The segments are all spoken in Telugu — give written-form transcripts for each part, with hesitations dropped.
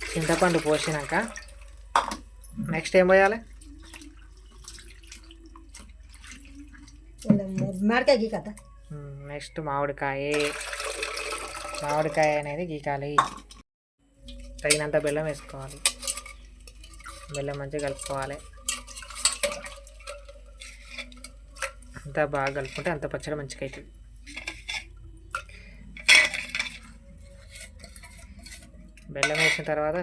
చింతపండు పోసినాక నెక్స్ట్ ఏం పోయాలి? మామిడికాయ గీకత. నెక్స్ట్ మామిడికాయ అనేది గీకాలి. తగినంత బెల్లం వేసుకోవాలి. బెల్లం మంచిగా కలుపుకోవాలి. అంతా బాగా కలుపుకుంటే అంత పచ్చడి మంచిగా అవుతుంది. బెల్లం వేసిన తర్వాత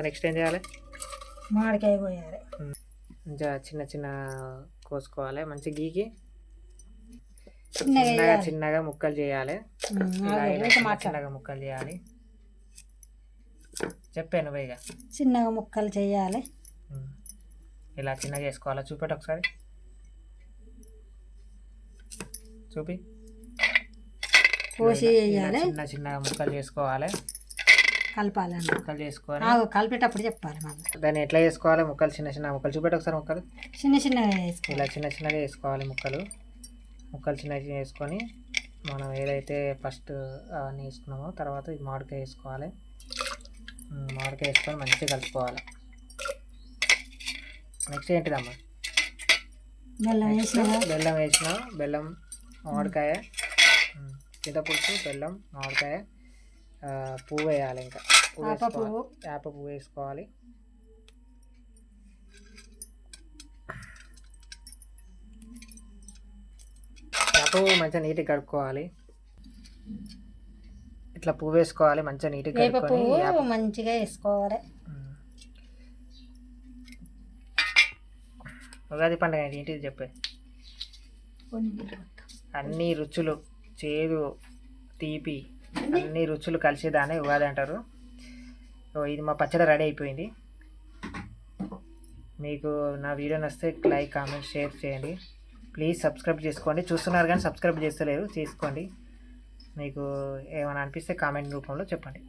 నెక్స్ట్ ఏం చేయాలి? మామిడికాయ పోయాలి. ఇంకా చిన్న చిన్న కోసుకోవాలి. మంచి గీకి చిన్నగా ముక్కలు చేయాలి. చిన్నగా ముక్కలు చేయాలి. చెప్పాను పైగా చిన్నగా ముక్కలు చేయాలి. ఇలా చిన్నగా చేసుకోవాలి. చూపెట్టు ఒకసారి, చూపి. కోసి వేయాలి. చిన్నగా ముక్కలు చేసుకోవాలి. కలపాలి. ముక్కలు చేసుకొని కలిపేటప్పుడు చెప్పాలి మళ్ళీ. దాన్ని ఎట్లా చేసుకోవాలి? ముక్కలు చిన్న ముక్కలు చూపెట్టు ఒకసారి. ముక్కలు చిన్నగా ఇలా చిన్నగా వేసుకోవాలి. ముక్కలు చిన్నగా వేసుకొని మనం ఏదైతే ఫస్ట్ అవన్నీ వేసుకున్నామో తర్వాత ఈ మామిడికాయ వేసుకోవాలి. మామిడికాయ వేసుకొని మంచిగా కలుపుకోవాలి. నెక్స్ట్ ఏంటిదమ్మా? బెల్లం వేసిన మామిడికాయ, చింతపులుసు, బెల్లం, మామిడికాయ, పువ్వు వేయాలి. ఇంకా వేప పువ్వు వేసుకోవాలి. వేప పువ్వు మంచిగా నీట్గా కడుక్కోవాలి. ఇట్లా పువ్వు వేసుకోవాలి. మంచిగా నీట్గా కడుక్కొని మంచిగా వేసుకోవాలి. ఉగాది పండుగ ఏంటిది చెప్పే? అన్ని రుచులు, చేదు, తీపి, అన్ని రుచులు కలిసేదాన్ని ఉగాది అంటారు. ఇది మా పచ్చడి రెడీ అయిపోయింది. మీకు నా వీడియో నచ్చితే లైక్, కామెంట్, షేర్ చేయండి. ప్లీజ్ సబ్స్క్రైబ్ చేసుకోండి. చూస్తున్నారు కానీ సబ్స్క్రైబ్ చేస్తలేరు, చేసుకోండి. మీకు ఏమైనా అనిపిస్తే కామెంట్ రూపంలో చెప్పండి.